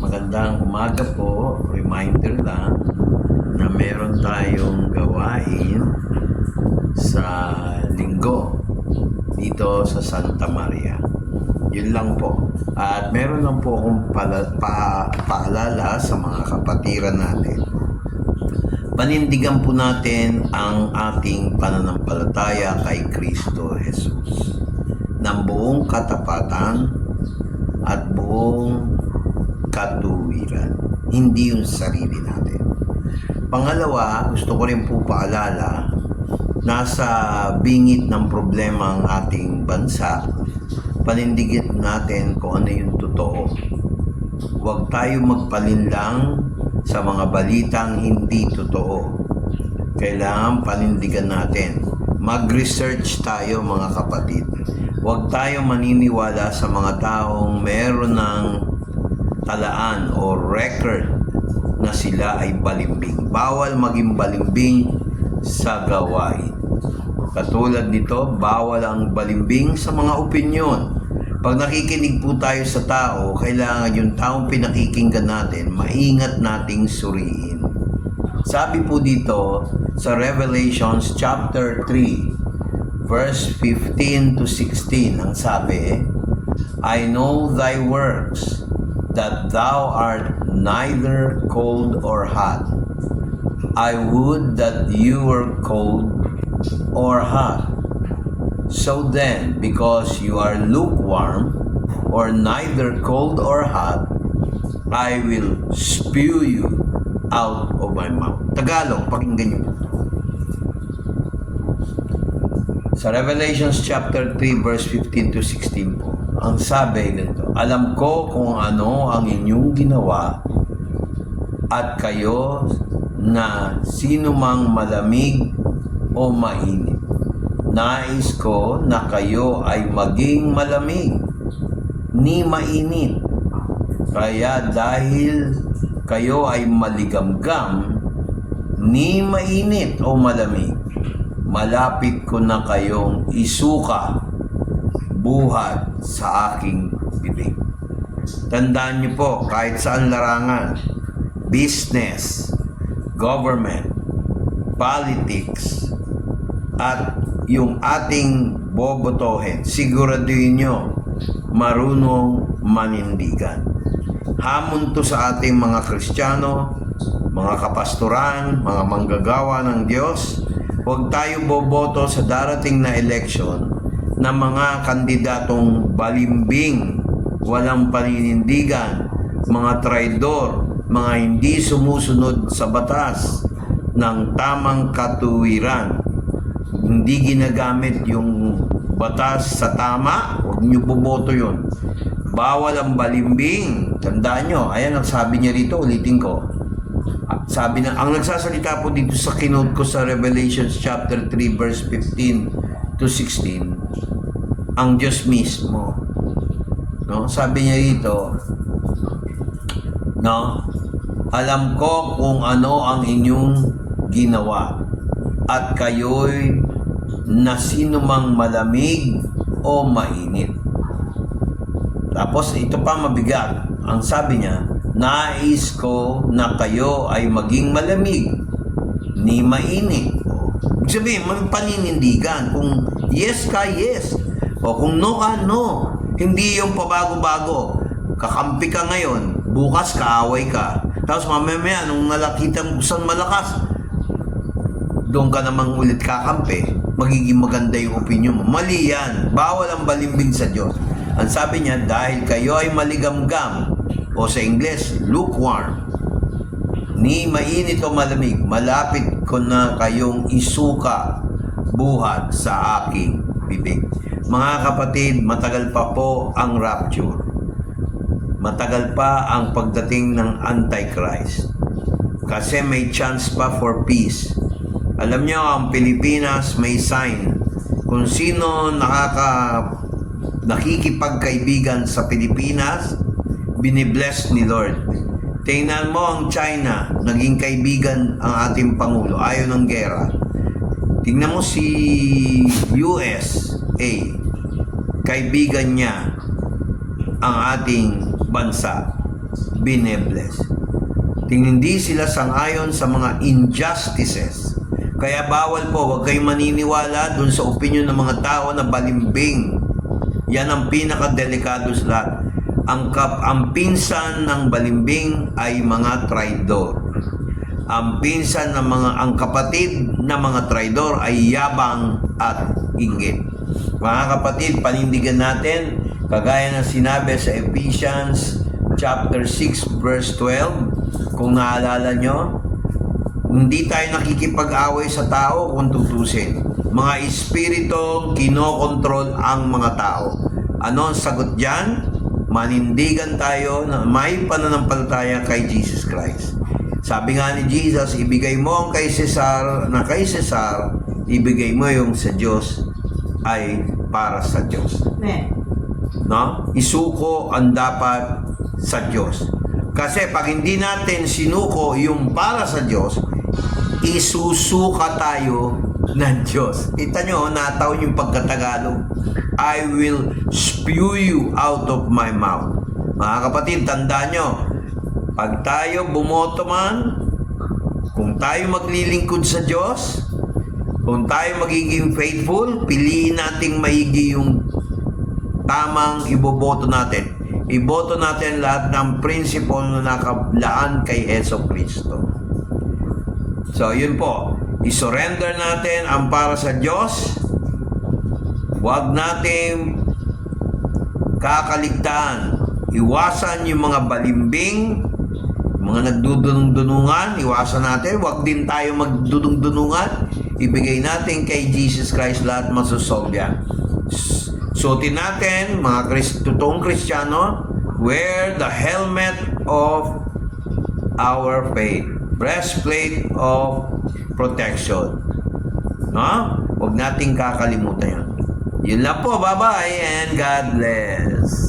Magandang umaga po. Reminder lang na meron tayong gawain sa linggo dito sa Santa Maria. Yun lang po. At meron lang po akong paalala sa mga kapatiran natin. Panindigan po natin ang ating pananampalataya kay Kristo Jesus ng buong katapatan at buong katuwiran, hindi yung sarili natin. Pangalawa, gusto ko rin po paalala, nasa bingit ng problema ang ating bansa, panindigit natin kung ano yung totoo. Huwag tayo magpalinlang sa mga balitang hindi totoo. Kailangan panindigan natin. Mag-research tayo, mga kapatid. Huwag tayo maniniwala sa mga taong meron ng talaan o record na sila ay balimbing. Bawal maging balimbing sa gawain. Katulad nito, bawal ang balimbing sa mga opinyon. Pag nakikinig po tayo sa tao, kailangan yung taong pinakikinggan natin, maingat nating suriin. Sabi po dito sa Revelations chapter 3, verse 15 to 16, ang sabi, I know thy works, that thou art neither cold or hot. I would that you were cold or hot. So then, because you are lukewarm, or neither cold or hot, I will spew you out of my mouth. Tagalog, pakinggan niyo po. Sa Revelations chapter 3, verse 15 to 16 po, ang sabi ganito, alam ko kung ano ang inyong ginawa at kayo na sino mang malamig o mainit. Nais ko na kayo ay maging malamig ni mainit. Kaya dahil kayo ay maligamgam ni mainit o malamig, malapit ko na kayong isuka buhat sa aking bibig. Tandaan niyo po, kahit saan larangan, business, government, politics, at yung ating bobotohin, siguraduhin nyo, marunong manindigan. Hamon to sa ating mga Kristiyano, mga kapastoran, mga manggagawa ng Diyos. Huwag tayo boboto sa darating na eleksyon na mga kandidatong balimbing, walang paninindigan, mga traidor, mga hindi sumusunod sa batas ng tamang katuwiran. Hindi ginagamit yung batas sa tama, huwag nyo boboto yun. Bawal ang balimbing. Tandaan nyo, ayan ang sabi niya rito, ulitin ko. Sabi na, ang nagsasalita po dito sa kinote ko sa Revelations chapter 3 verse 15 to 16, ang Diyos mismo. No? Sabi niya rito, no? Alam ko kung ano ang inyong ginawa at kayo'y na sino mang malamig o mainit. Tapos ito pa mabigat. Ang sabi niya, nais ko na kayo ay maging malamig ni mainit. Ibig sabihin, paninindigan. Kung yes ka, yes. O kung no ka, no. Hindi yung pabago-bago. Kakampi ka ngayon, bukas kaaway ka. Tapos mamaya, nung nakita mo saan malakas, doon ka namang ulit kakampi, magiging maganda yung opinion mo. Mali yan. Bawal ang balimbing sa Diyos. Ang sabi niya, dahil kayo ay maligamgam, o sa Ingles, lukewarm, ni mainit o malamig, malapit ko na kayong isuka buhat sa aking bibig. Mga kapatid, matagal pa po ang rapture. Matagal pa ang pagdating ng Antichrist. Kasi may chance pa for peace. Alam niyo, ang Pilipinas may sign. Kung sino nakikipagkaibigan sa Pilipinas, binibless ni Lord. Tingnan mo ang China, naging kaibigan ang ating Pangulo, ayaw ng gera. Tingnan mo si USA, kaibigan niya ang ating bansa. binebless. Hindi sila sangayon sa mga injustices. Kaya bawal po, huwag kayong maniniwala dun sa opinion ng mga tao na balimbing. Yan ang pinakadelikado sa lahat. Ang pinsan ng balimbing ay mga traidor. Ang kapatid ng mga traidor ay yabang at inggit. Mga kapatid, panindigan natin, kagaya ng sinabi sa Ephesians chapter 6 verse 12, kung naalala nyo, hindi tayo nakikipag-away sa tao kung tutusin. Mga espiritong kinokontrol ang mga tao. Ano ang sagot dyan? Manindigan tayo na may pananampalataya kay Jesus Christ. Sabi nga ni Jesus, ibigay mo ang kay Cesar, ibigay mo yung sa Diyos ay para sa Diyos. No? Isuko ang dapat sa Diyos. Kasi pag hindi natin sinuko yung para sa Diyos, isusuka tayo ng Diyos. Kita nyo, nataon yung pagkatagalog. I will spew you out of my mouth. Mga kapatid, tandaan nyo, pag tayo bumoto man, kung tayo maglilingkod sa Diyos, kung tayo magiging faithful, piliin nating maigi yung tamang iboboto natin. Iboto natin lahat ng prinsipyo na nakalaan kay Heso Kristo. So, yun po. I-surrender natin ang para sa Diyos. Huwag natin kakaligtaan. Iwasan yung mga balimbing, mga nagdudunong-dunungan, iwasan natin. Huwag din tayo magdudung-dunungan. Ibigay natin kay Jesus Christ lahat masosolve yan. Suotin natin, mga totoong Kristiyano, wear the helmet of our faith. Breastplate of protection. No? Huwag nating kakalimutan yan. Yun lang po. Bye-bye and God bless.